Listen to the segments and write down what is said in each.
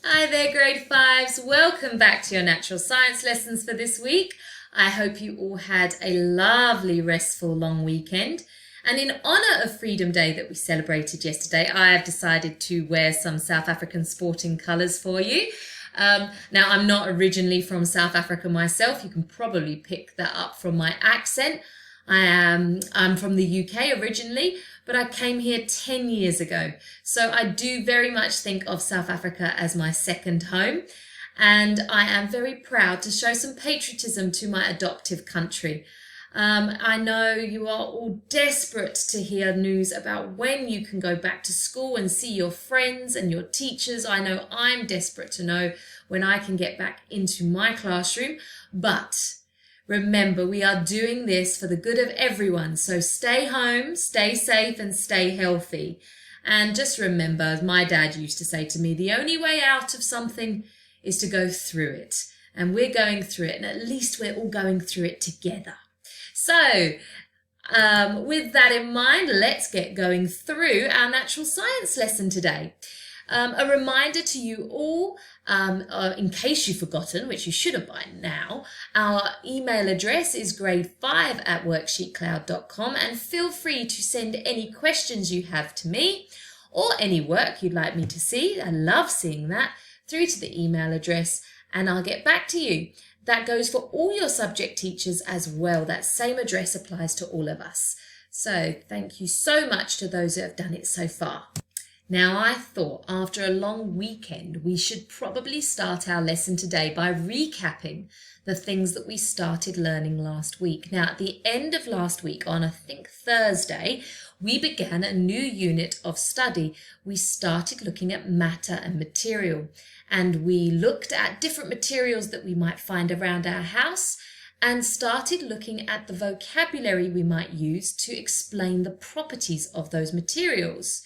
Hi there, grade fives. Welcome back to your natural science lessons for this week. I hope you all had a lovely, restful, long weekend. And in honour of Freedom Day that we celebrated yesterday, I have decided to wear some South African sporting colours for you. Now, I'm not originally from South Africa myself. You can probably pick that up from my accent. I'm from the UK originally, but I came here 10 years ago. So I do very much think of South Africa as my second home. And I am very proud to show some patriotism to my adoptive country. I know you are all desperate to hear news about when you can go back to school and see your friends and your teachers. I know I'm desperate to know when I can get back into my classroom, but remember, we are doing this for the good of everyone. So stay home, stay safe, and stay healthy. And just remember, as my dad used to say to me, the only way out of something is to go through it. And we're going through it, and at least we're all going through it together. So with that in mind, let's get going through our natural science lesson today. A reminder to you all, in case you've forgotten, which you should have by now, our email address is grade5@worksheetcloud.com, and feel free to send any questions you have to me or any work you'd like me to see. I love seeing that through to the email address, and I'll get back to you. That goes for all your subject teachers as well. That same address applies to all of us. So thank you so much to those who have done it so far. Now, I thought after a long weekend, we should probably start our lesson today by recapping the things that we started learning last week. Now, at the end of last week, on I think Thursday, we began a new unit of study. We started looking at matter and material, and we looked at different materials that we might find around our house and started looking at the vocabulary we might use to explain the properties of those materials.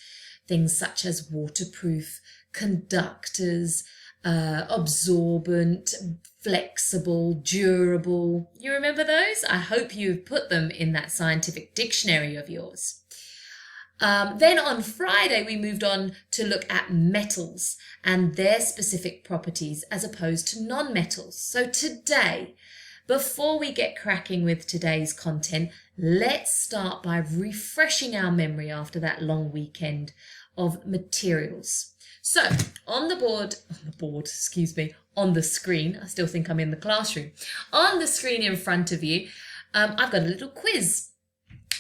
Things such as waterproof, conductors, absorbent, flexible, durable. You remember those? I hope you've put them in that scientific dictionary of yours. Then on Friday, we moved on to look at metals and their specific properties as opposed to non-metals. So today, before we get cracking with today's content, let's start by refreshing our memory after that long weekend of materials. So on the screen, I still think I'm in the classroom. On the screen in front of you, I've got a little quiz.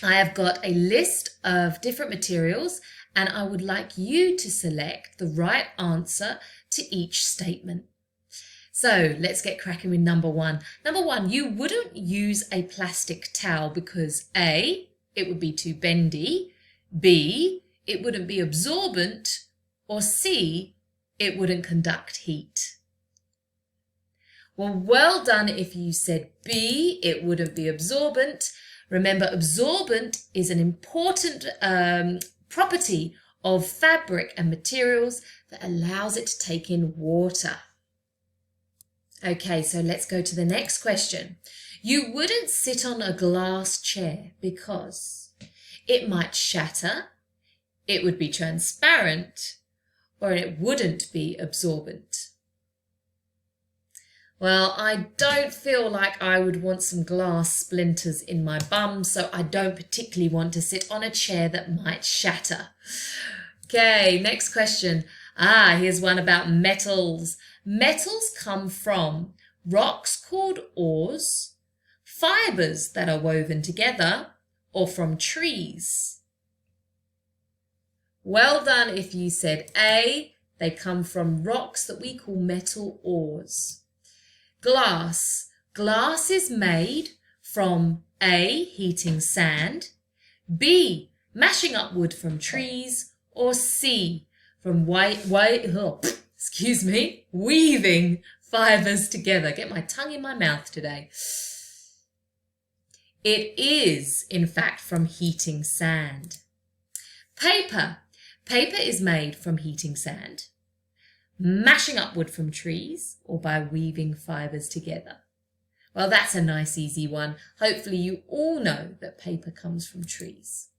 I have got a list of different materials, and I would like you to select the right answer to each statement. So let's get cracking with number one. Number one, you wouldn't use a plastic towel because A, it would be too bendy, B, it wouldn't be absorbent, or C, it wouldn't conduct heat. Well done if you said B, it wouldn't be absorbent. Remember, absorbent is an important property of fabric and materials that allows it to take in water. Okay, so let's go to the next question. You wouldn't sit on a glass chair because it might shatter, it would be transparent, or it wouldn't be absorbent. Well, I don't feel like I would want some glass splinters in my bum, so I don't particularly want to sit on a chair that might shatter. Okay, next question. Here's one about metals. Metals come from rocks called ores, fibers that are woven together, or from trees. Well done if you said A, they come from rocks that we call metal ores. Glass. Glass is made from A, heating sand, B, mashing up wood from trees, or C, from weaving fibers together. Get my tongue in my mouth today. It is, in fact, from heating sand. Paper. Paper is made from heating sand, mashing up wood from trees, or by weaving fibers together. Well, that's a nice easy one. Hopefully you all know that paper comes from trees.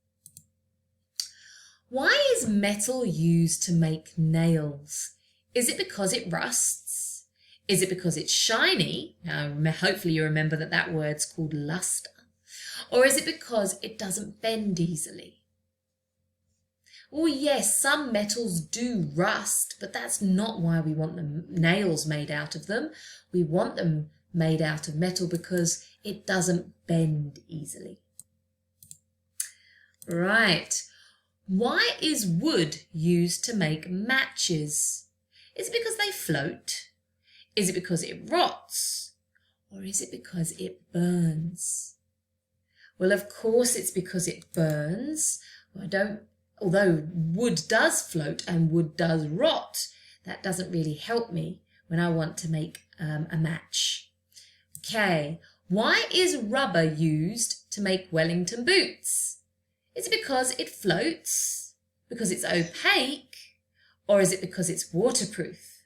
Why is metal used to make nails Is it because it rusts? Is it because it's shiny? Now, hopefully you remember that that word's called luster. Or is it because it doesn't bend easily? Oh yes, some metals do rust, but that's not why we want the nails made out of them. We want them made out of metal because it doesn't bend easily. Right. Why is wood used to make matches? Is it because they float? Is it because it rots? Or is it because it burns? Well, of course it's because it burns. Although wood does float and wood does rot, that doesn't really help me when I want to make a match. Okay, why is rubber used to make Wellington boots? Is it because it floats? Because it's opaque? Or is it because it's waterproof?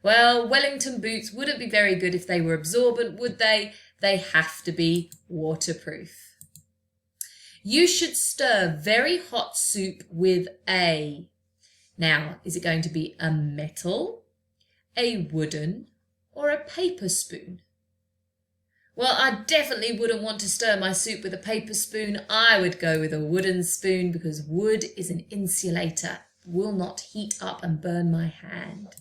Well, Wellington boots wouldn't be very good if they were absorbent, would they? They have to be waterproof. You should stir very hot soup with a... Now, is it going to be a metal, a wooden, or a paper spoon? Well, I definitely wouldn't want to stir my soup with a paper spoon. I would go with a wooden spoon because wood is an insulator. It will not heat up and burn my hand.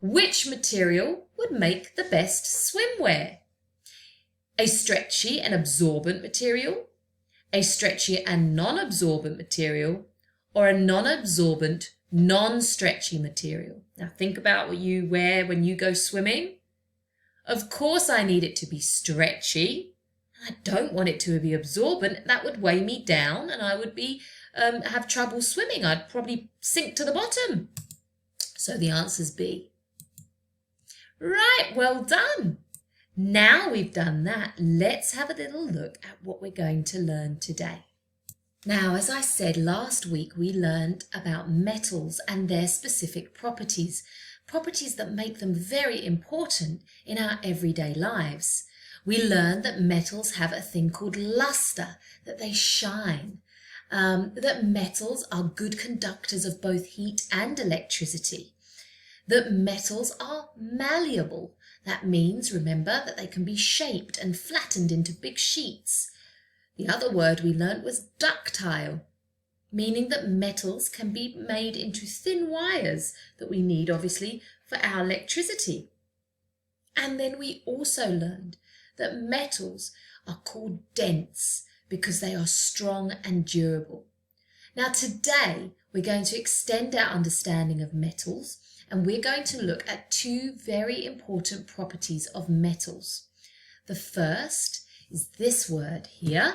Which material would make the best swimwear? A stretchy and absorbent material, a stretchy and non-absorbent material, or a non-absorbent, non-stretchy material? Now think about what you wear when you go swimming. Of course I need it to be stretchy. I don't want it to be absorbent. That would weigh me down and I would have trouble swimming. I'd probably sink to the bottom. So the answer's B. Right, well done. Now we've done that, let's have a little look at what we're going to learn today. Now, as I said last week, we learned about metals and their specific properties, properties that make them very important in our everyday lives. We learned that metals have a thing called luster, that they shine, that metals are good conductors of both heat and electricity, that metals are malleable. That means, remember, that they can be shaped and flattened into big sheets. The other word we learnt was ductile, meaning that metals can be made into thin wires that we need, obviously, for our electricity. And then we also learned that metals are called dense because they are strong and durable. Now today, we're going to extend our understanding of metals, and we're going to look at two very important properties of metals. The first is this word here,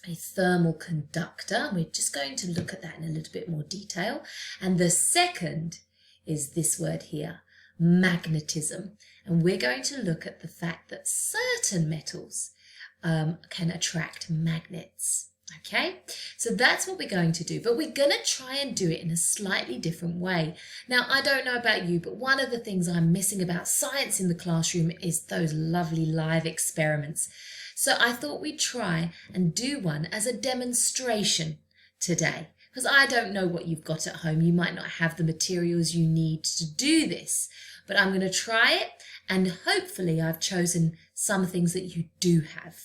a thermal conductor. We're just going to look at that in a little bit more detail. And the second is this word here, magnetism. And we're going to look at the fact that certain metals can attract magnets. Okay, so that's what we're going to do, but we're going to try and do it in a slightly different way. Now, I don't know about you, but one of the things I'm missing about science in the classroom is those lovely live experiments. So I thought we'd try and do one as a demonstration today, because I don't know what you've got at home. You might not have the materials you need to do this, but I'm going to try it, and hopefully I've chosen some things that you do have.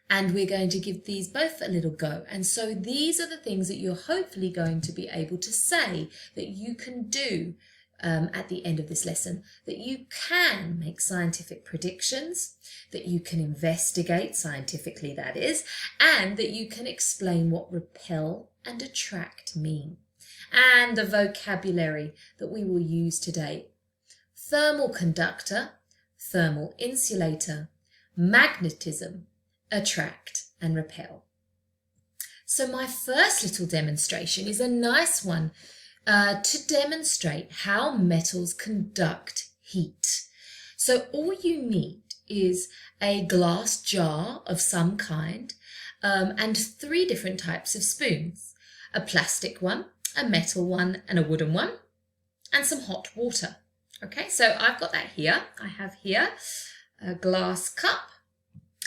And we're going to give these both a little go. And so these are the things that you're hopefully going to be able to say that you can do at the end of this lesson, that you can make scientific predictions, that you can investigate scientifically, that is, and that you can explain what repel and attract mean, and the vocabulary that we will use today. Thermal conductor, thermal insulator, magnetism, attract and repel. So my first little demonstration is a nice one to demonstrate how metals conduct heat. So all you need is a glass jar of some kind and 3 different types of spoons, a plastic one, a metal one and a wooden one, and some hot water. Okay, so I've got that here. I have here a glass cup,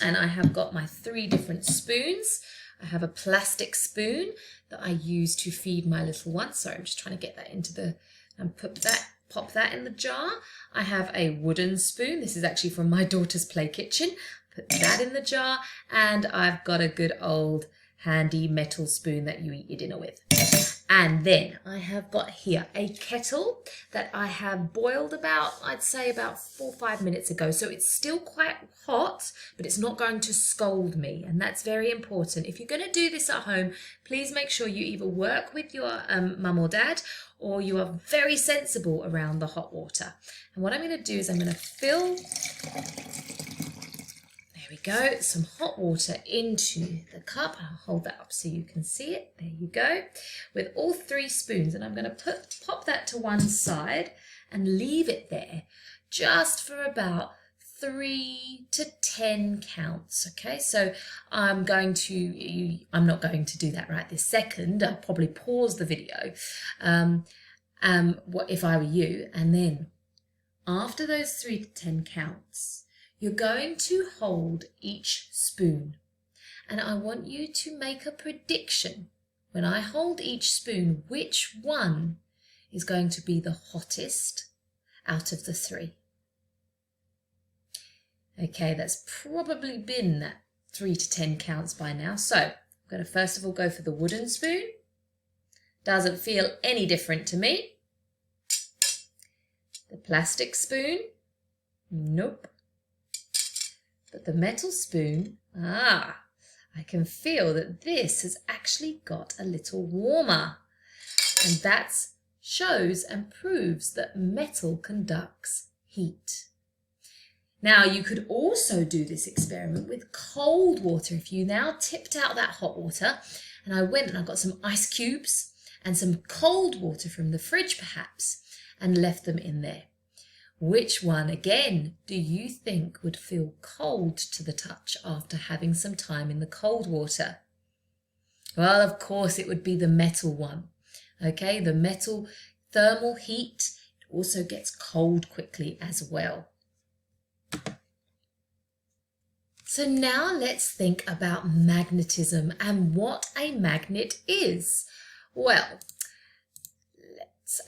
and I have got my 3 different spoons. I have a plastic spoon that I use to feed my little one. Sorry, I'm just trying to get that into the, and pop that in the jar. I have a wooden spoon. This is actually from my daughter's play kitchen. Put that in the jar. And I've got a good old handy metal spoon that you eat your dinner with. And then I have got here a kettle that I have boiled about, I'd say about 4 or 5 minutes ago. So it's still quite hot, but it's not going to scald me. And that's very important. If you're going to do this at home, please make sure you either work with your mum or dad, or you are very sensible around the hot water. And what I'm going to do is I'm going to fill, there we go, some hot water into the cup. I'll hold that up so you can see it. There you go. With all 3 spoons, and I'm going to pop that to one side and leave it there just for about 3 to 10 counts. Okay, so I'm not going to do that right this second. I'll probably pause the video if I were you, and then after those 3 to 10 counts, you're going to hold each spoon, and I want you to make a prediction when I hold each spoon which one is going to be the hottest out of the 3. Okay, that's probably been that 3 to 10 counts by now. So I'm going to first of all go for the wooden spoon. Doesn't feel any different to me. The plastic spoon, nope. But the metal spoon, I can feel that this has actually got a little warmer. And that shows and proves that metal conducts heat. Now, you could also do this experiment with cold water. If you now tipped out that hot water, and I went and I got some ice cubes and some cold water from the fridge perhaps, and left them in there. Which one, again, do you think would feel cold to the touch after having some time in the cold water? Well, of course, it would be the metal one. Okay, the metal thermal heat also gets cold quickly as well. So now let's think about magnetism and what a magnet is. Well,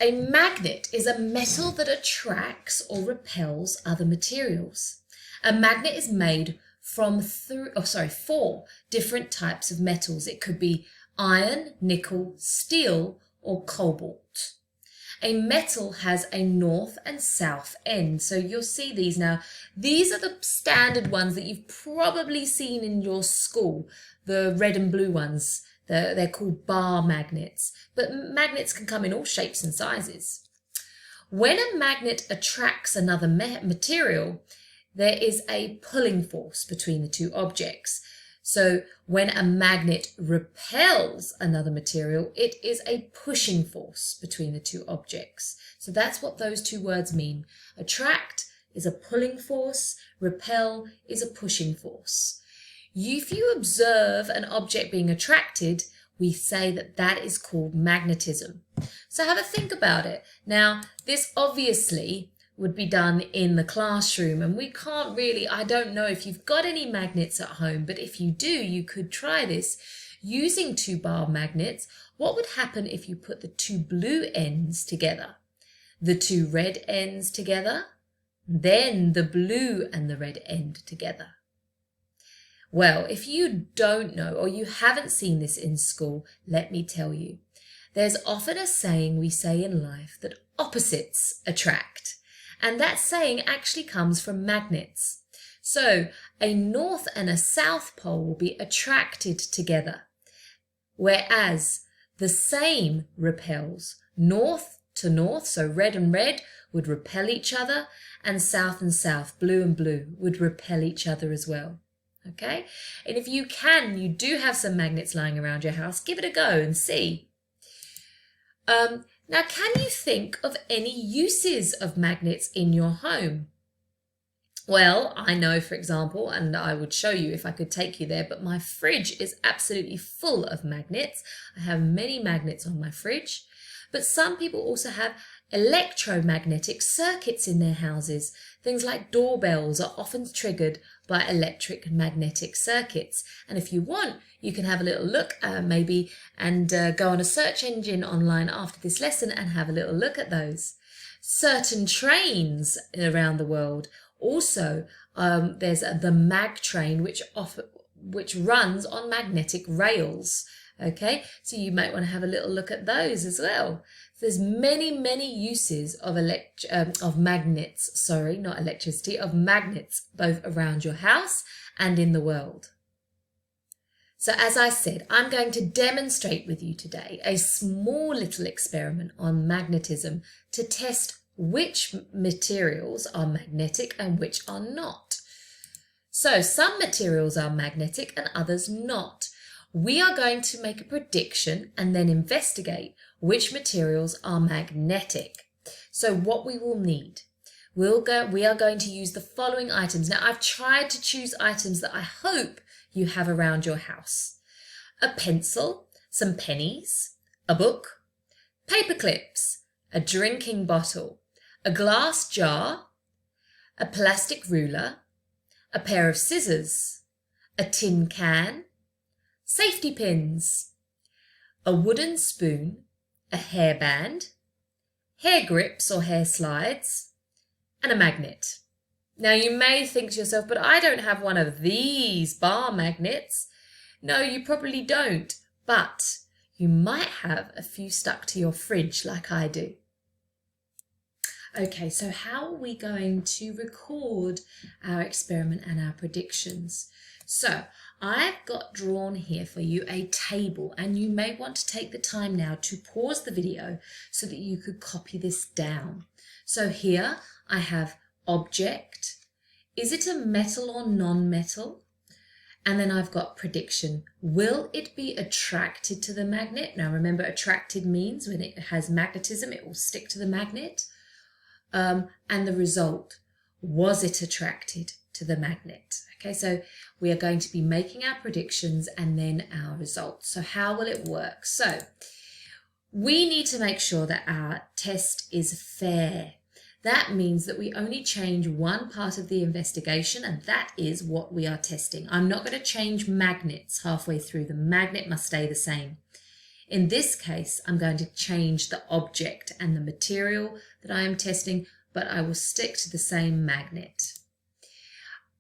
a magnet is a metal that attracts or repels other materials. A magnet is made from 4 different types of metals. It could be iron, nickel, steel, or cobalt. A metal has a north and south end. So you'll see these now. These are the standard ones that you've probably seen in your school, the red and blue ones. They're called bar magnets, but magnets can come in all shapes and sizes. When a magnet attracts another material, there is a pulling force between the 2 objects. So when a magnet repels another material, it is a pushing force between the 2 objects. So that's what those 2 words mean. Attract is a pulling force, repel is a pushing force. If you observe an object being attracted, we say that that is called magnetism. So have a think about it. Now, this obviously would be done in the classroom, and we can't really, I don't know if you've got any magnets at home, but if you do, you could try this using 2 bar magnets. What would happen if you put the 2 blue ends together, the 2 red ends together, then the blue and the red end together? Well, if you don't know or you haven't seen this in school, let me tell you. There's often a saying we say in life that opposites attract. And that saying actually comes from magnets. So a north and a south pole will be attracted together, whereas the same repels. North to north, so red and red would repel each other, and south, blue and blue would repel each other as well. Okay, and if you do have some magnets lying around your house, give it a go and see. Now, can you think of any uses of magnets in your home? Well, I know, for example, and I would show you if I could take you there, but my fridge is absolutely full of magnets. I have many magnets on my fridge. But some people also have electromagnetic circuits in their houses. Things like doorbells are often triggered by electric magnetic circuits. And if you want, you can have a little look maybe and go on a search engine online after this lesson and have a little look at those. Certain trains around the world also, there's the mag train which runs on magnetic rails. Okay, so you might want to have a little look at those as well. So there's many uses of magnets, not electricity, of magnets both around your house and in the world. So as I said, I'm going to demonstrate with you today a small little experiment on magnetism to test which materials are magnetic and which are not. So some materials are magnetic and others not. We are going to make a prediction and then investigate which materials are magnetic. So what we will need, we are going to use the following items. Now I've tried to choose items that I hope you have around your house. A pencil, some pennies, a book, paper clips, a drinking bottle, a glass jar, a plastic ruler, a pair of scissors, a tin can, safety pins, a wooden spoon, a hairband, hair grips or hair slides, and a magnet. Now you may think to yourself, but I don't have one of these bar magnets. No, you probably don't, but you might have a few stuck to your fridge like I do. Okay, so how are we going to record our experiment and our predictions? So I've got drawn here for you a table, and you may want to take the time now to pause the video so that you could copy this down. So here I have object. Is it a metal or non-metal? And then I've got prediction. Will it be attracted to the magnet? Now remember, attracted means when it has magnetism, it will stick to the magnet. And the result, was it attracted to the magnet? Okay, so we are going to be making our predictions and then our results. So how will it work? So we need to make sure that our test is fair. That means that we only change one part of the investigation, and that is what we are testing. I'm not going to change magnets halfway through. The magnet must stay the same. In this case, I'm going to change the object and the material that I am testing, but I will stick to the same magnet.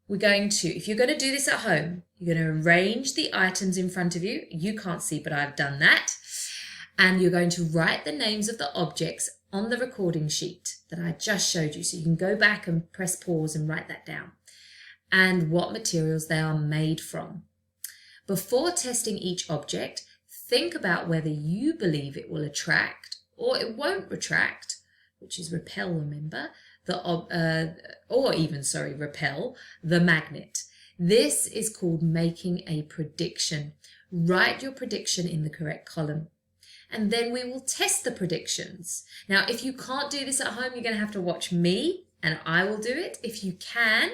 We're going to, if you're going to do this at home, you're going to arrange the items in front of you. You can't see, but I've done that. And you're going to write the names of the objects on the recording sheet that I just showed you. So you can go back and press pause and write that down. And what materials they are made from. Before testing each object, think about whether you believe it will attract or it won't attract, which is repel, remember, repel the magnet. This is called making a prediction. Write your prediction in the correct column. And then we will test the predictions. Now, if you can't do this at home, you're going to have to watch me and I will do it. If you can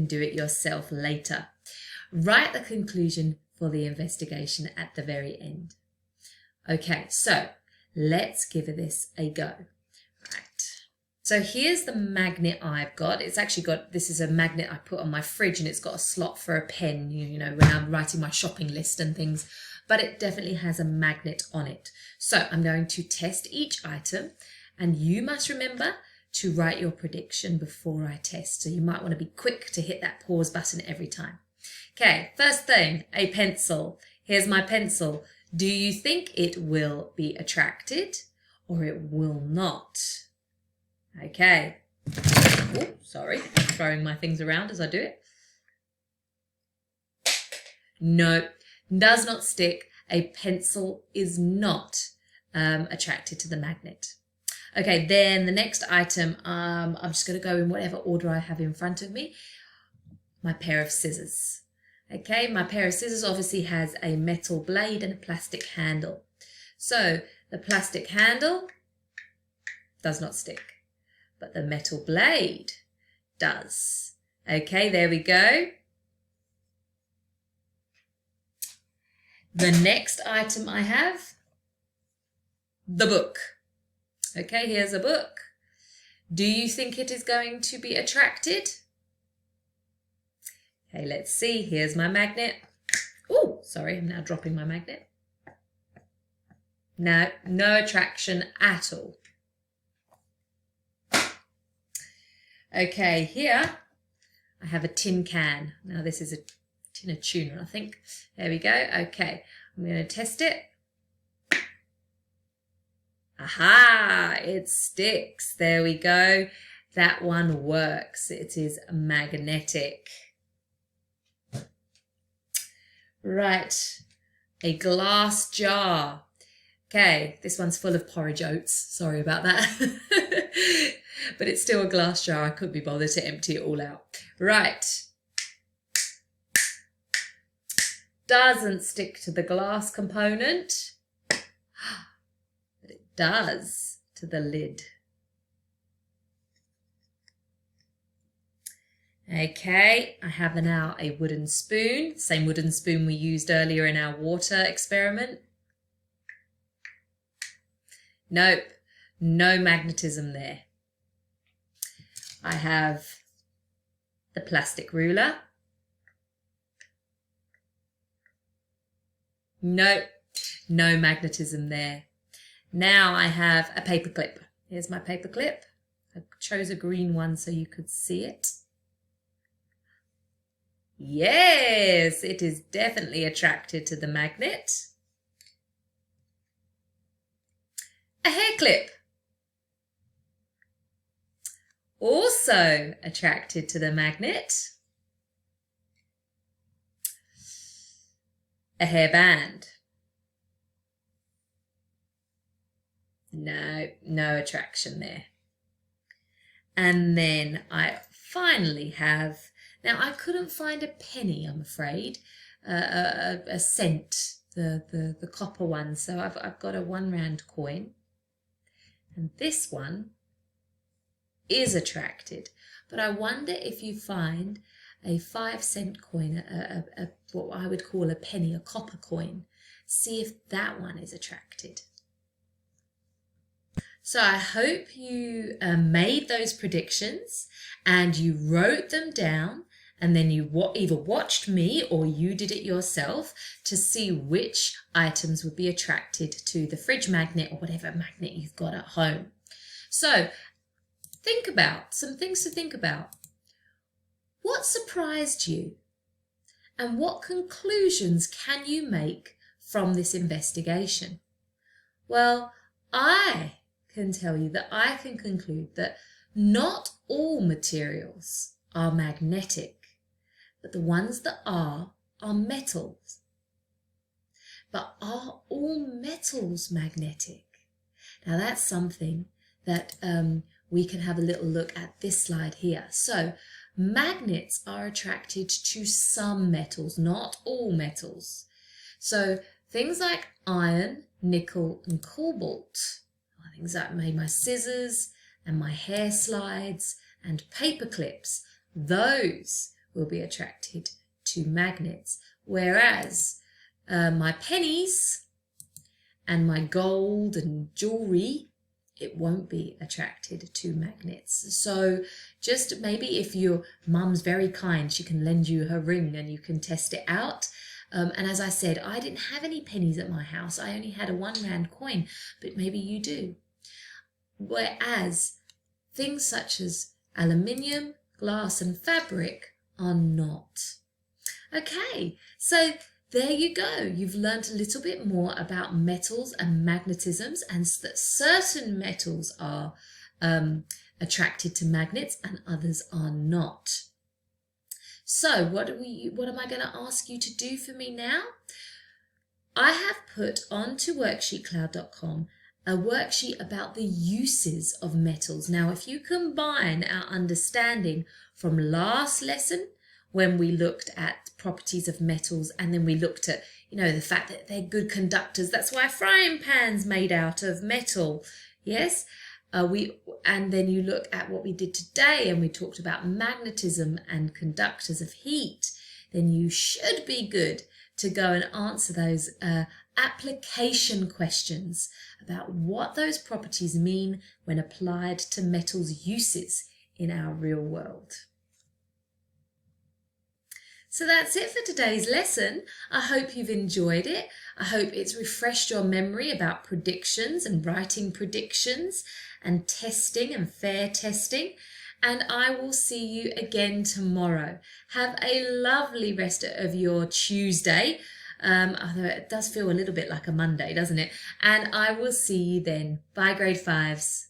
do it yourself later. Write the conclusion for the investigation at the very end. Okay, so let's give this a go. Right. So here's the magnet I've got. It's actually got, this is a magnet I put on my fridge and it's got a slot for a pen, you know, when I'm writing my shopping list and things, but it definitely has a magnet on it. So I'm going to test each item and you must remember to write your prediction before I test. So you might want to be quick to hit that pause button every time. Okay, first thing, a pencil. Here's my pencil. Do you think it will be attracted or it will not? Okay. Oh, sorry, throwing my things around as I do it. No, does not stick. A pencil is not attracted to the magnet. Okay, then the next item, I'm just going to go in whatever order I have in front of me. My pair of scissors. Okay, my pair of scissors obviously has a metal blade and a plastic handle. So the plastic handle does not stick, but the metal blade does. Okay, there we go. The next item I have, the book. Okay, here's a book. Do you think it is going to be attracted? Okay, let's see. Here's my magnet. Oh, sorry, I'm now dropping my magnet. No, no attraction at all. Okay, here I have a tin can. Now this is a tin of tuna, I think. There we go. Okay, I'm going to test it. Aha, it sticks. There we go. That one works. It is magnetic. Right, a glass jar. Okay, this one's full of porridge oats. Sorry about that. But it's still a glass jar. I couldn't be bothered to empty it all out. Right. Doesn't stick to the glass component, but it does to the lid. Okay, I have now a wooden spoon, same wooden spoon we used earlier in our water experiment. Nope, no magnetism there. I have the plastic ruler. Nope, no magnetism there. Now I have a paper clip. Here's my paper clip. I chose a green one so you could see it. Yes, it is definitely attracted to the magnet. A hair clip. Also attracted to the magnet. A hairband. No, no attraction there. And then I finally have, now I couldn't find a penny, I'm afraid, a cent, the copper one. So I've got a 1 rand coin. And this one is attracted. But I wonder if you find a 5-cent coin, what I would call a penny, a copper coin. See if that one is attracted. So I hope you made those predictions and you wrote them down, and then you either watched me or you did it yourself to see which items would be attracted to the fridge magnet or whatever magnet you've got at home. So think about some things to think about. What surprised you? And what conclusions can you make from this investigation? Well, I can tell you that I can conclude that not all materials are magnetic, but the ones that are metals. But are all metals magnetic? Now that's something that we can have a little look at this slide here. So magnets are attracted to some metals, not all metals. So things like iron, nickel and cobalt, things that made my scissors and my hair slides and paper clips, those will be attracted to magnets. Whereas my pennies and my gold and jewelry, it won't be attracted to magnets. So just maybe if your mum's very kind, she can lend you her ring and you can test it out. And as I said, I didn't have any pennies at my house. I only had a 1 rand coin, but maybe you do. Whereas things such as aluminium, glass and fabric are not. Okay, so there you go. You've learned a little bit more about metals and magnetisms, and that certain metals are attracted to magnets and others are not. So what am I going to ask you to do for me now? I have put onto WorksheetCloud.com a worksheet about the uses of metals. Now, if you combine our understanding from last lesson, when we looked at properties of metals, and then we looked at, the fact that they're good conductors. That's why frying pan's made out of metal. Yes. And then you look at what we did today, and we talked about magnetism and conductors of heat. Then you should be good to go and answer those application questions about what those properties mean when applied to metals' uses in our real world. So that's it for today's lesson. I hope you've enjoyed it. I hope it's refreshed your memory about predictions and writing predictions and testing and fair testing. And I will see you again tomorrow. Have a lovely rest of your Tuesday, although it does feel a little bit like a Monday, doesn't it? And I will see you then. Bye, grade 5s.